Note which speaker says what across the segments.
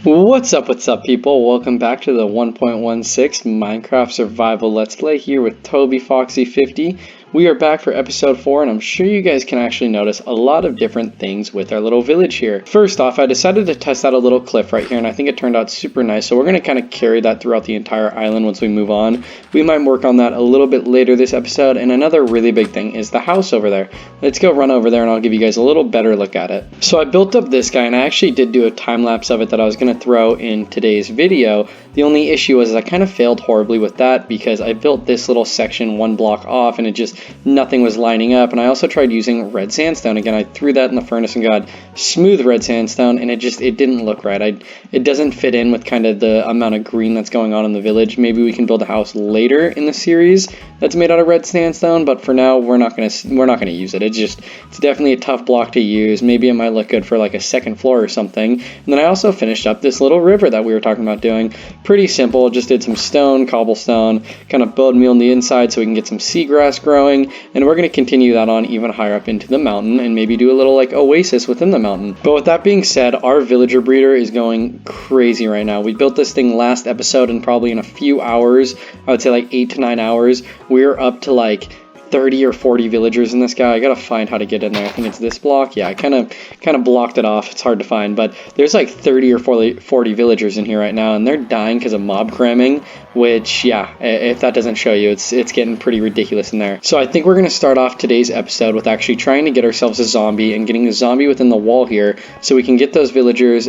Speaker 1: What's up people? Welcome back to the 1.16 Minecraft Survival Let's Play here with Toby Foxy 50. We are back for episode 4 and I'm sure you guys can actually notice a lot of different things with our little village here. First off, I decided to test out a little cliff right here and I think it turned out super nice, so we're going to kind of carry that throughout the entire island once we move on. We might work on that a little bit later this episode, and another really big thing is the house over there. Let's go run over there and I'll give you guys a little better look at it. So I built up this guy and I actually did do a time lapse of it that I was going to throw in today's video. The only issue was I kind of failed horribly with that because I built this little section one block off and it just nothing was lining up, and I also tried using red sandstone. Again, I threw that in the furnace and got smooth red sandstone and it didn't look right. It doesn't fit in with kind of the amount of green that's going on in the village. Maybe we can build a house later in the series that's made out of red sandstone, but for now we're not gonna use it. It's definitely a tough block to use. Maybe it might look good for like a second floor or something. And then I also finished up this little river that we were talking about doing. Pretty simple, just did some stone, cobblestone, kind of bowed meal on the inside so we can get some seagrass growing, and we're going to continue that on even higher up into the mountain and maybe do a little like oasis within the mountain. But with that being said, our villager breeder is going crazy right now. We built this thing last episode and probably in a few hours, I would say like 8 to 9 hours, we're up to like 30 or 40 villagers in this guy. I gotta find how to get in there. I think it's this block. Yeah, I kind of blocked it off. It's hard to find, but there's like 30 or 40 villagers in here right now, and they're dying because of mob cramming, which, yeah, if that doesn't show you, it's getting pretty ridiculous in there. So I think we're gonna start off today's episode with actually trying to get ourselves a zombie and getting a zombie within the wall here so we can get those villagers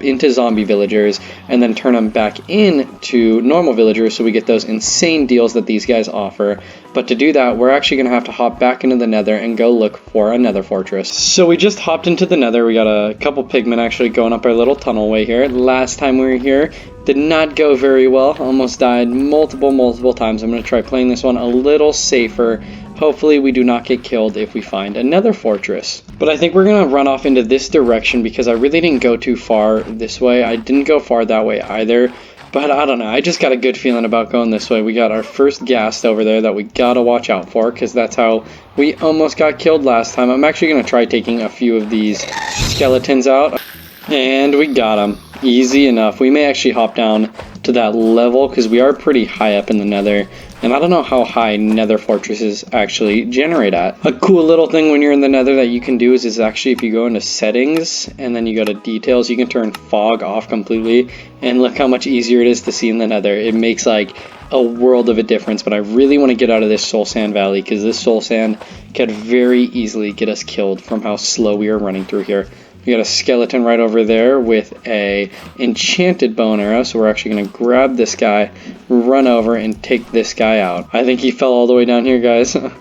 Speaker 1: into zombie villagers and then turn them back into normal villagers so we get those insane deals that these guys offer. But to do that, we're actually going to have to hop back into the nether and go look for a nether fortress. So we just hopped into the nether. We got a couple pigmen actually going up our little tunnel way here. Last time we were here, did not go very well. Almost died multiple times. I'm going to try playing this one a little safer. Hopefully we do not get killed if we find a nether fortress. But I think we're going to run off into this direction because I really didn't go too far this way. I didn't go far that way either. But I don't know, I just got a good feeling about going this way. We got our first ghast over there that we gotta watch out for, because that's how we almost got killed last time. I'm actually going to try taking a few of these skeletons out. And we got them. Easy enough. We may actually hop down to that level, because we are pretty high up in the nether. And I don't know how high nether fortresses actually generate at. A cool little thing when you're in the nether that you can do is actually if you go into settings and then you go to details, you can turn fog off completely. And look how much easier it is to see in the nether. It makes like a world of a difference. But I really want to get out of this soul sand valley because this soul sand could very easily get us killed from how slow we are running through here. We got a skeleton right over there with a enchanted bow and arrow, so we're actually going to grab this guy, run over, and take this guy out. I think he fell all the way down here, guys. I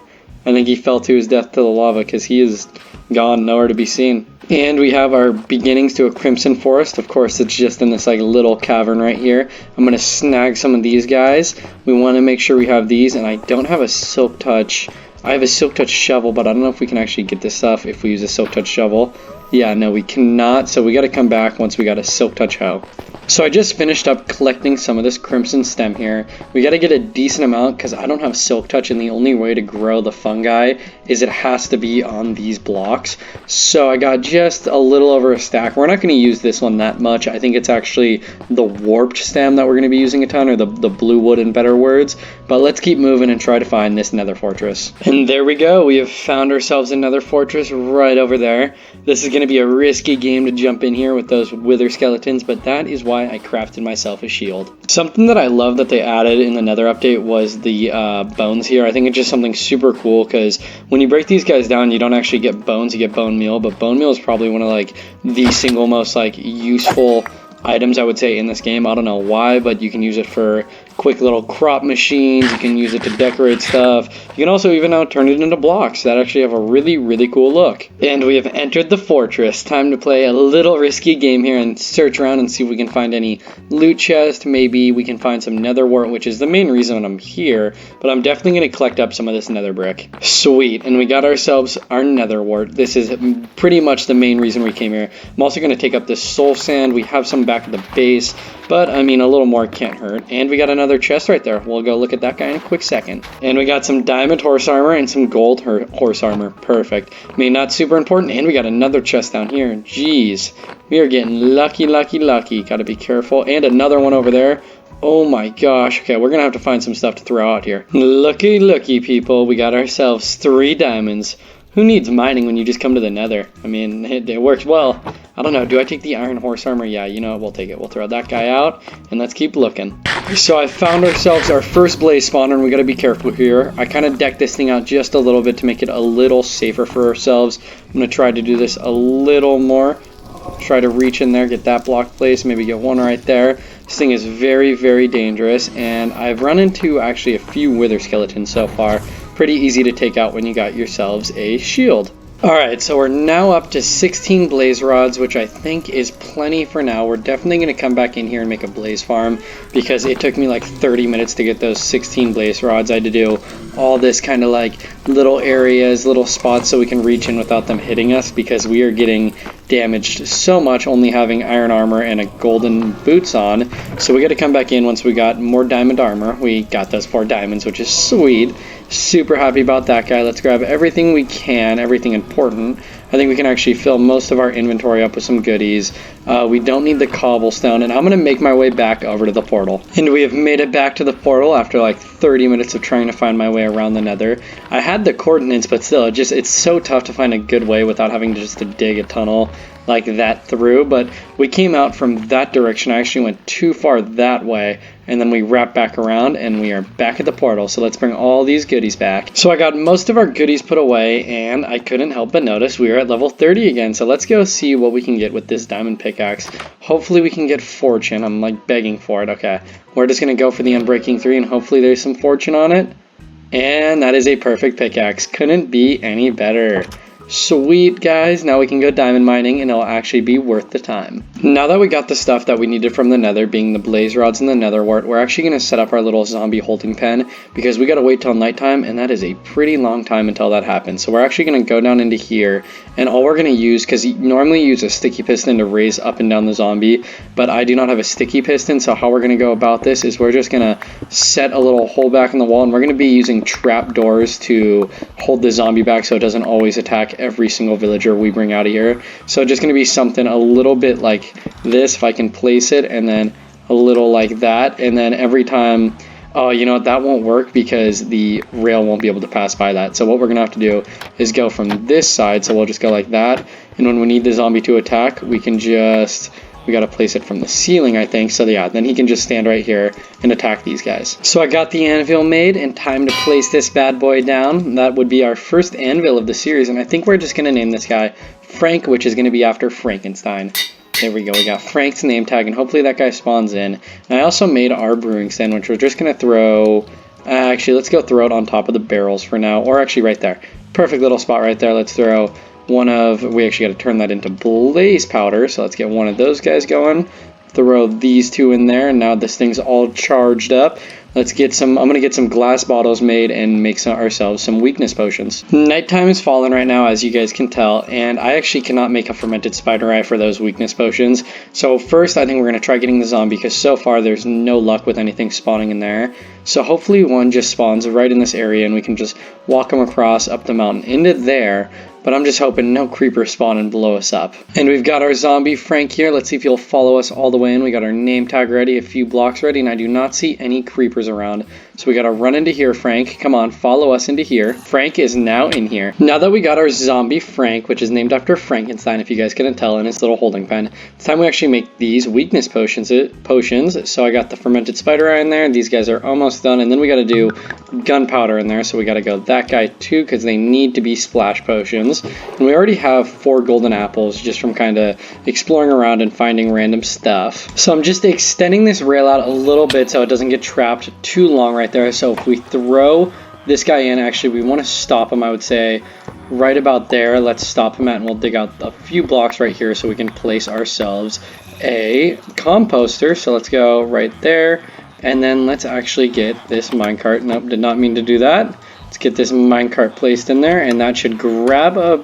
Speaker 1: think he fell to his death to the lava because he is gone, nowhere to be seen. And we have our beginnings to a crimson forest. Of course, it's just in this like little cavern right here. I'm going to snag some of these guys. We want to make sure we have these, and I don't have a silk touch. I have a silk touch shovel, but I don't know if we can actually get this stuff if we use a silk touch shovel. Yeah, no, we cannot, so we got to come back once we got a silk touch hoe. So I just finished up collecting some of this crimson stem here. We got to get a decent amount because I don't have silk touch, and the only way to grow the fungi is it has to be on these blocks. So I got just a little over a stack. We're not going to use this one that much. I think it's actually the warped stem that we're going to be using a ton, or the blue wood in better words. But let's keep moving and try to find this nether fortress. And there we go. We have found ourselves another fortress right over there. This is going to be a risky game to jump in here with those wither skeletons, but that is why I crafted myself a shield. Something that I love that they added in the nether update was the bones here. I think it's just something super cool because when you break these guys down, you don't actually get bones, you get bone meal, but bone meal is probably one of like the single most like useful items I would say in this game. I don't know why, but you can use it for quick little crop machines, you can use it to decorate stuff, you can also even now turn it into blocks that actually have a really cool look. And we have entered the fortress. Time to play a little risky game here and search around and see if we can find any loot chest. Maybe we can find some nether wart, which is the main reason I'm here, but I'm definitely going to collect up some of this nether brick. Sweet, and we got ourselves our nether wart. This is pretty much the main reason we came here. I'm also going to take up this soul sand. We have some back at the base, but I mean a little more can't hurt. And we got an another chest right there. We'll go look at that guy in a quick second. And we got some diamond horse armor and some gold horse armor. Perfect. I mean, not super important. And we got another chest down here. Jeez. We are getting lucky, lucky, lucky. Gotta be careful. And another one over there. Oh my gosh. Okay, we're gonna have to find some stuff to throw out here. Looky, looky, people. We got ourselves 3 diamonds. Who needs mining when you just come to the nether? I mean, it works well. I don't know. Do I take the iron horse armor? Yeah, you know what? We'll take it. We'll throw that guy out, and let's keep looking. So I found ourselves our first blaze spawner, and we got to be careful here. I kind of decked this thing out just a little bit to make it a little safer for ourselves. I'm going to try to do this a little more. Try to reach in there, get that block placed, maybe get one right there. This thing is very, very dangerous, and I've run into actually a few wither skeletons so far. Pretty easy to take out when you got yourselves a shield. Alright, so we're now up to 16 blaze rods, which I think is plenty for now. We're definitely going to come back in here and make a blaze farm, because it took me like 30 minutes to get those 16 blaze rods. I had to do all this kind of like little areas, little spots so we can reach in without them hitting us, because we are getting damaged so much only having iron armor and a golden boots on. So we got to come back in once we got more diamond armor. We got those 4 diamonds, which is sweet. Super happy about that guy. Let's grab everything we can, everything important. I think we can actually fill most of our inventory up with some goodies. We don't need the cobblestone, and I'm going to make my way back over to the portal. And we have made it back to the portal after like 30 minutes of trying to find my way around the nether. I had the coordinates, but still, it's so tough to find a good way without having just to dig a tunnel like that through. But we came out from that direction. I actually went too far that way, and then we wrap back around and we are back at the portal. So let's bring all these goodies back. So I got most of our goodies put away, and I couldn't help but notice we are at level 30 again. So let's go see what we can get with this diamond pickaxe. Hopefully we can get fortune. I'm like begging for it. Okay, we're just gonna go for the unbreaking 3, and hopefully there's some fortune on it. And that is a perfect pickaxe. Couldn't be any better. Sweet, guys. Now we can go diamond mining, and it'll actually be worth the time. Now that we got the stuff that we needed from the nether, being the blaze rods and the nether wart, we're actually going to set up our little zombie holding pen, because we got to wait till nighttime, and that is a pretty long time until that happens. So we're actually going to go down into here, and all we're going to use, because you normally use a sticky piston to raise up and down the zombie, but I do not have a sticky piston. So how we're going to go about this is we're just going to set a little hole back in the wall, and we're going to be using trap doors to hold the zombie back so it doesn't always attack every single villager we bring out of here. So just going to be something a little bit like this, if I can place it, and then a little like that, and then every time, oh, you know what, that won't work because the rail won't be able to pass by that. So what we're gonna have to do is go from this side, so we'll just go like that, and when we need the zombie to attack, we can just, we got to place it from the ceiling, I think. So yeah, then he can just stand right here and attack these guys. So I got the anvil made, and time to place this bad boy down. That would be our first anvil of the series, and I think we're just going to name this guy Frank, which is going to be after Frankenstein. There we go, we got Frank's name tag, and hopefully that guy spawns in. And I also made our brewing stand, which we're just going to throw, actually let's go throw it on top of the barrels for now, or actually right there. Perfect little spot right there. Let's throw one of, we actually got to turn that into blaze powder, so let's get one of those guys going. Throw these 2 in there, and now this thing's all charged up. Let's get some, I'm going to get some glass bottles made and make ourselves some weakness potions. Nighttime is falling right now, as you guys can tell, and I actually cannot make a fermented spider eye for those weakness potions. So first, I think we're going to try getting the zombie, because so far there's no luck with anything spawning in there. So hopefully one just spawns right in this area, and we can just walk them across up the mountain into there. But I'm just hoping no creepers spawn and blow us up. And we've got our zombie Frank here. Let's see if he'll follow us all the way in. We got our name tag ready, a few blocks ready, and I do not see any creepers around. So we got to run into here, Frank. Come on, follow us into here. Frank is now in here. Now that we got our zombie Frank, which is named after Frankenstein, if you guys couldn't tell, in his little holding pen, it's time we actually make these weakness potions. So I got the fermented spider eye in there. These guys are almost done. And then we got to do gunpowder in there. So we got to go that guy too, because they need to be splash potions. And we already have 4 golden apples just from kind of exploring around and finding random stuff. So I'm just extending this rail out a little bit so it doesn't get trapped too long right there. So if we throw this guy in, actually we want to stop him, I would say right about there. Let's stop him at, and we'll dig out a few blocks right here so we can place ourselves a composter. So let's go right there, and then let's actually get this minecart. Nope, did not mean to do that. Let's get this minecart placed in there, and that should grab a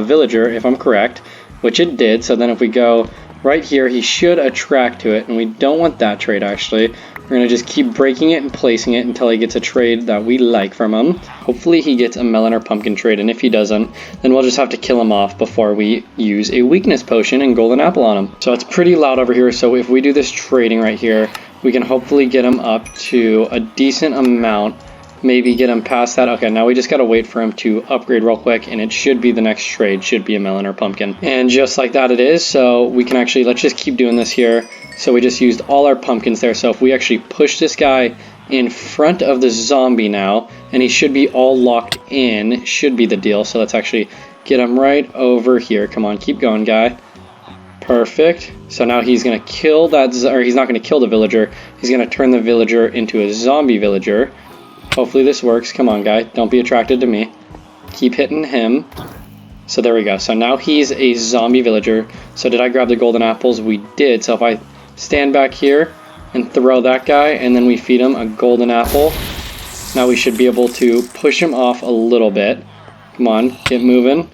Speaker 1: villager, if I'm correct, which it did. So then if we go right here. He should attract to it, and we don't want that trade actually. We're going to just keep breaking it and placing it until he gets a trade that we like from him. Hopefully he gets a melon or pumpkin trade, and if he doesn't, then we'll just have to kill him off before we use a weakness potion and golden apple on him. So it's pretty loud over here, so if we do this trading right here, we can hopefully get him up to a decent amount. Maybe get him past that. Okay, now we just got to wait for him to upgrade real quick, and it should be the next trade, should be a melon or pumpkin. And just like that it is, so we can actually, let's just keep doing this here. So we just used all our pumpkins there, so if we actually push this guy in front of the zombie now, and he should be all locked in, should be the deal. So let's actually get him right over here. Come on, keep going, guy. Perfect. So now he's going to kill that, or he's not going to kill the villager. He's going to turn the villager into a zombie villager. Hopefully this works. Come on, guy. Don't be attracted to me. Keep hitting him. So there we go. So now he's a zombie villager. So did I grab the golden apples? We did. So if I stand back here and throw that guy, and then we feed him a golden apple, now we should be able to push him off a little bit. Come on, get moving.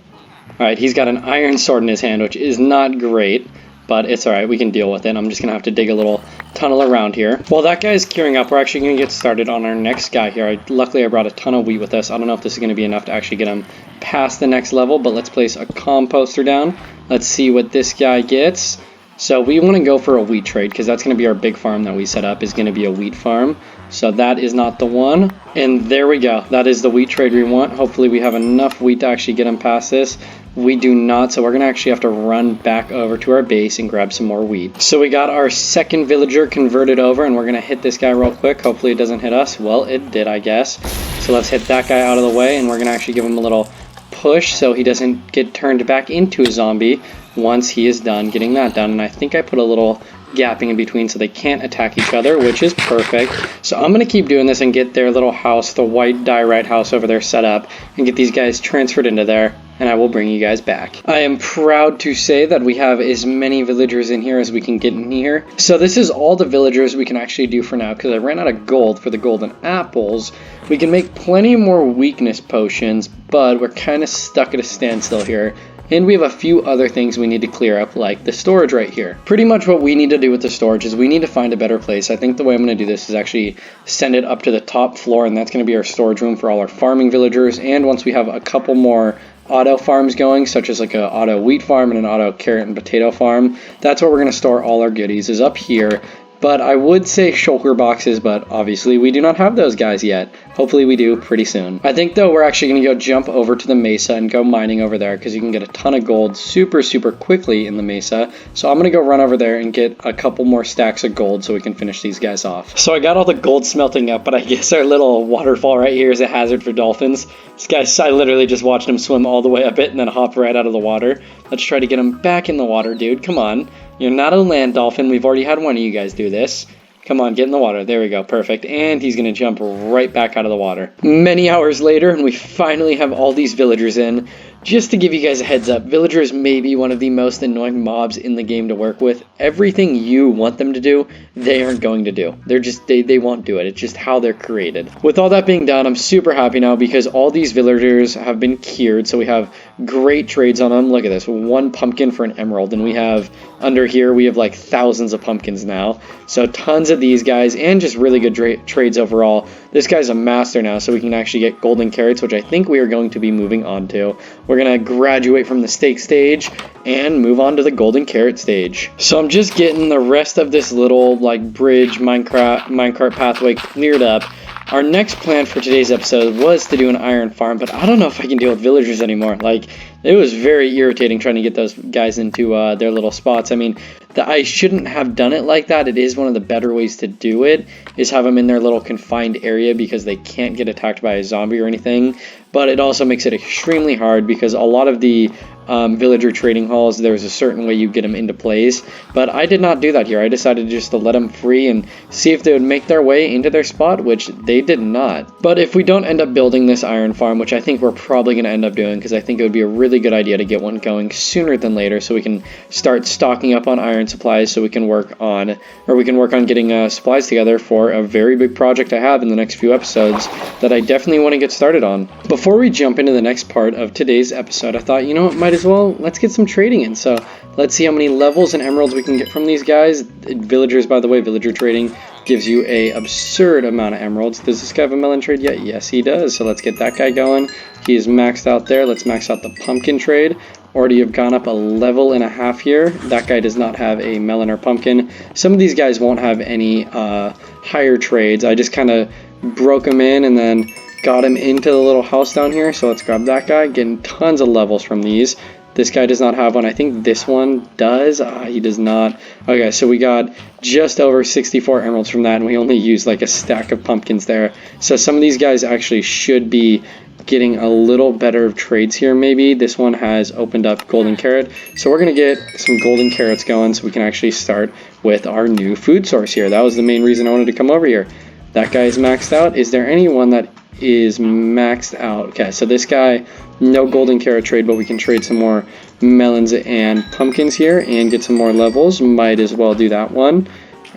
Speaker 1: Alright, he's got an iron sword in his hand, which is not great, but it's alright, we can deal with it. I'm just going to have to dig a little tunnel around here. While that guy's curing up, we're actually going to get started on our next guy here. Luckily, I brought a ton of wheat with us. I don't know if this is going to be enough to actually get him past the next level, but let's place a composter down. Let's see what this guy gets. So we want to go for a wheat trade, because that's going to be our big farm that we set up, is going to be a wheat farm. So that is not the one. And there we go. That is the wheat trade we want. Hopefully we have enough wheat to actually get him past this. We do not, so we're going to actually have to run back over to our base and grab some more wheat. So we got our second villager converted over, and we're going to hit this guy real quick. Hopefully it doesn't hit us. Well, it did, I guess. So let's hit that guy out of the way, and we're going to actually give him a little push so he doesn't get turned back into a zombie once he is done getting that done. And I think I put a little gapping in between so they can't attack each other, which is perfect. So I'm going to keep doing this and get their little house, the white diorite house over there, set up and get these guys transferred into there, and I will bring you guys back. I am proud to say that we have as many villagers in here as we can get in here. So this is all the villagers we can actually do for now, because I ran out of gold for the golden apples. We can make plenty more weakness potions, but we're kind of stuck at a standstill here. And we have a few other things we need to clear up, like the storage right here. Pretty much what we need to do with the storage is we need to find a better place. I think the way I'm going to do this is actually send it up to the top floor, and that's going to be our storage room for all our farming villagers. And once we have a couple more auto farms going, such as like an auto wheat farm and an auto carrot and potato farm, that's where we're going to store all our goodies, is up here. But I would say shulker boxes, but obviously we do not have those guys yet. Hopefully we do pretty soon. I think though we're actually going to go jump over to the mesa and go mining over there, because you can get a ton of gold super quickly in the mesa. So I'm going to go run over there and get a couple more stacks of gold so we can finish these guys off. So I got all the gold smelting up, but I guess our little waterfall right here is a hazard for dolphins. This guy, I literally just watched him swim all the way up it and then hop right out of the water. Let's try to get him back in the water, dude. Come on. You're not a land dolphin. We've already had one of you guys do this. Come on, get in the water. There we go. Perfect. And he's going to jump right back out of the water. Many hours later, and we finally have all these villagers in. Just to give you guys a heads up, villagers may be one of the most annoying mobs in the game to work with. Everything you want them to do, they aren't going to do. They're just, they won't do it. It's just how they're created. With all that being done, I'm super happy now because all these villagers have been cured. So we have great trades on them. Look at this. 1 pumpkin for an emerald. And we have, under here, we have like thousands of pumpkins now. So tons of these guys and just really good trades overall. This guy's a master now, so we can actually get golden carrots, which I think we are going to be moving on to. We're going to graduate from the steak stage and move on to the golden carrot stage. So I'm just getting the rest of this little like bridge minecart pathway cleared up. Our next plan for today's episode was to do an iron farm, but I don't know if I can deal with villagers anymore. Like, it was very irritating trying to get those guys into their little spots. I mean, I shouldn't have done it like that. It is one of the better ways to do it, is have them in their little confined area because they can't get attacked by a zombie or anything. But it also makes it extremely hard because a lot of the villager trading halls, there's a certain way you get them into place. But I did not do that here. I decided just to let them free and see if they would make their way into their spot, which they did not. But if we don't end up building this iron farm, which I think we're probably going to end up doing, because I think it would be a really good idea to get one going sooner than later so we can start stocking up on iron supplies so we can work on getting supplies together for a very big project I have in the next few episodes that I definitely want to get started on. Before we jump into the next part of today's episode, I thought, you know, it might might as well, let's get some trading in. So let's see how many levels and emeralds we can get from these guys. Villagers, by the way, villager trading gives you a absurd amount of emeralds. Does this guy have a melon trade yet? Yes, he does. So let's get that guy going. He's maxed out there. Let's max out the pumpkin trade. Already have gone up a level and a half here. That guy does not have a melon or pumpkin. Some of these guys won't have any higher trades. I just kind of broke him in and then got him into the little house down here. So let's grab that guy. Getting tons of levels from these. This guy does not have one. I think this one does. He does not. Okay, so we got just over 64 emeralds from that, and we only used like a stack of pumpkins there. So some of these guys actually should be getting a little better of trades here maybe. This one has opened up golden carrot. So we're going to get some golden carrots going so we can actually start with our new food source here. That was the main reason I wanted to come over here. That guy is maxed out. Is there anyone that is maxed out? Okay, so this guy, no golden carrot trade, but we can trade some more melons and pumpkins here and get some more levels. Might as well do that one.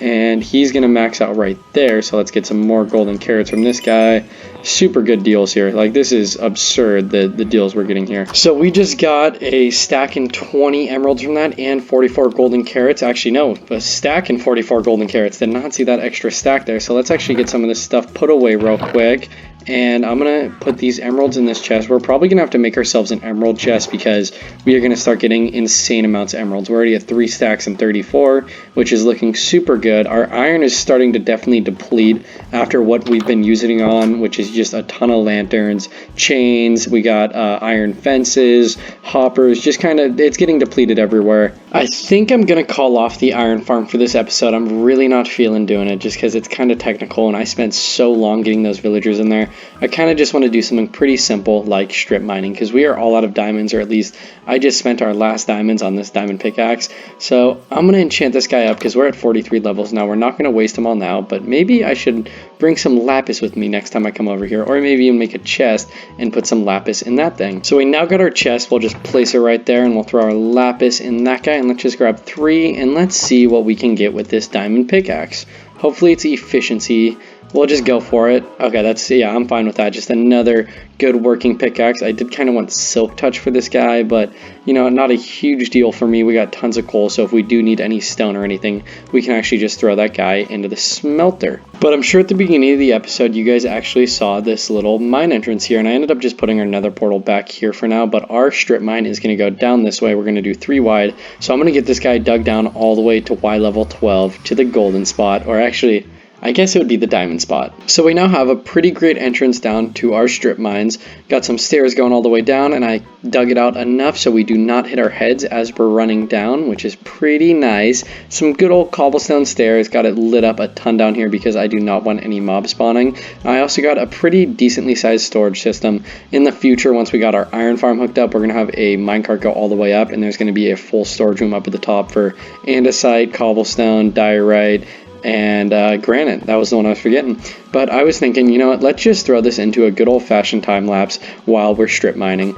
Speaker 1: And he's going to max out right there, so let's get some more golden carrots from this guy. Super good deals here. Like, this is absurd, the deals we're getting here. So we just got a stack and 20 emeralds from that and 44 golden carrots. Actually, no, a stack and 44 golden carrots. Did not see that extra stack there. So let's actually get some of this stuff put away real quick. And I'm going to put these emeralds in this chest. We're probably going to have to make ourselves an emerald chest because we are going to start getting insane amounts of emeralds. We're already at 3 stacks and 34, which is looking super good. Our iron is starting to definitely deplete after what we've been using on, which is just a ton of lanterns, chains. We got iron fences, hoppers, just kind of, it's getting depleted everywhere. I think I'm going to call off the iron farm for this episode. I'm really not feeling doing it just because it's kind of technical and I spent so long getting those villagers in there. I kind of just want to do something pretty simple like strip mining because we are all out of diamonds, or at least I just spent our last diamonds on this diamond pickaxe. So I'm going to enchant this guy up because we're at 43 levels now. We're not going to waste them all now, but maybe I should bring some lapis with me next time I come over here, or maybe even make a chest and put some lapis in that thing. So we now got our chest. We'll just place it right there and we'll throw our lapis in that guy, and let's just grab 3 and let's see what we can get with this diamond pickaxe. Hopefully it's efficiency. We'll just go for it. Okay, yeah, I'm fine with that. Just another good working pickaxe. I did kind of want silk touch for this guy, but you know, not a huge deal for me. We got tons of coal, so if we do need any stone or anything, we can actually just throw that guy into the smelter. But I'm sure at the beginning of the episode, you guys actually saw this little mine entrance here, and I ended up just putting our nether portal back here for now, but our strip mine is going to go down this way. We're going to do 3 wide, so I'm going to get this guy dug down all the way to Y level 12 to the golden spot, or actually, I guess it would be the diamond spot. So we now have a pretty great entrance down to our strip mines. Got some stairs going all the way down, and I dug it out enough so we do not hit our heads as we're running down, which is pretty nice. Some good old cobblestone stairs. Got it lit up a ton down here because I do not want any mob spawning. I also got a pretty decently sized storage system. In the future, once we got our iron farm hooked up, we're going to have a minecart go all the way up, and there's going to be a full storage room up at the top for andesite, cobblestone, diorite, and granite. That was the one I was forgetting. But I was thinking, you know what, let's just throw this into a good old-fashioned time lapse while we're strip mining.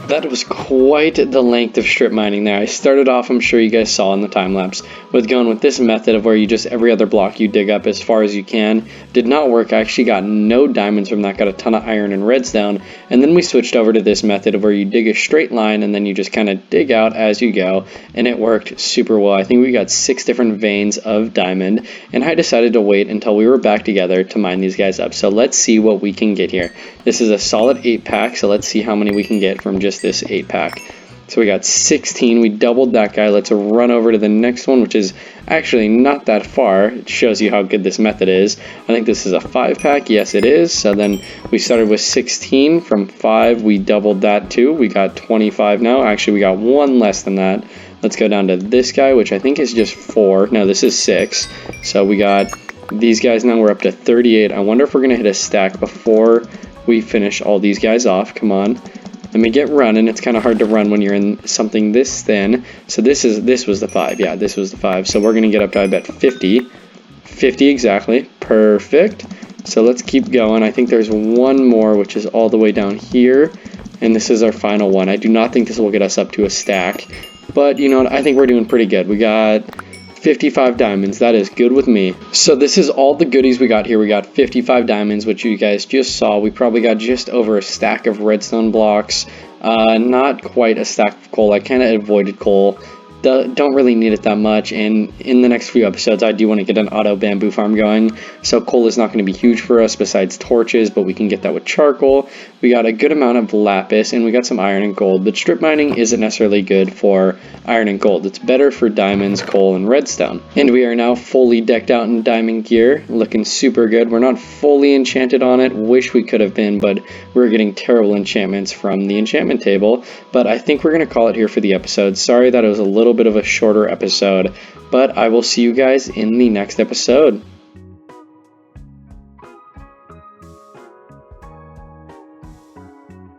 Speaker 1: That was quite the length of strip mining there. I started off, I'm sure you guys saw in the time lapse, with going with this method of where you just every other block you dig up as far as you can. Did not work. I actually got no diamonds from that, got a ton of iron and redstone. And then we switched over to this method of where you dig a straight line and then you just kind of dig out as you go, and it worked super well. I think we got 6 different veins of diamond, and I decided to wait until we were back together to mine these guys up. So let's see what we can get here. This is a solid 8-pack, so let's see how many we can get from just this 8-pack. So we got 16, we doubled that guy. Let's run over to the next one, which is actually not that far. It shows you how good this method is. I think this is a 5-pack, yes it is. So then we started with 16, from 5 we doubled that too. We got 25 now, actually we got 1 less than that. Let's go down to this guy, which I think is just 4, no this is 6. So we got these guys now, we're up to 38. I wonder if we're gonna hit a stack before we finish all these guys off. Come on. Let me get running. It's kind of hard to run when you're in something this thin. So this was the 5. Yeah, this was the 5. So we're going to get up to, I bet, 50. 50 exactly. Perfect. So let's keep going. I think there's one more, which is all the way down here. And this is our final one. I do not think this will get us up to a stack. But, you know what? I think we're doing pretty good. We got 55 diamonds. That is good with me. So this is all the goodies we got here. We got 55 diamonds, which you guys just saw. We probably got just over a stack of redstone blocks. Not quite a stack of coal. I kind of avoided coal. Don't really need it that much, and in the next few episodes I do want to get an auto bamboo farm going, so coal is not going to be huge for us besides torches, but we can get that with charcoal. We got a good amount of lapis, and we got some iron and gold, but strip mining isn't necessarily good for iron and gold. It's better for diamonds, coal, and redstone. And we are now fully decked out in diamond gear, looking super good. We're not fully enchanted on it, wish we could have been, but we're getting terrible enchantments from the enchantment table. But I think we're going to call it here for the episode. Sorry that it was a little bit of a shorter episode, but I will see you guys in the next episode.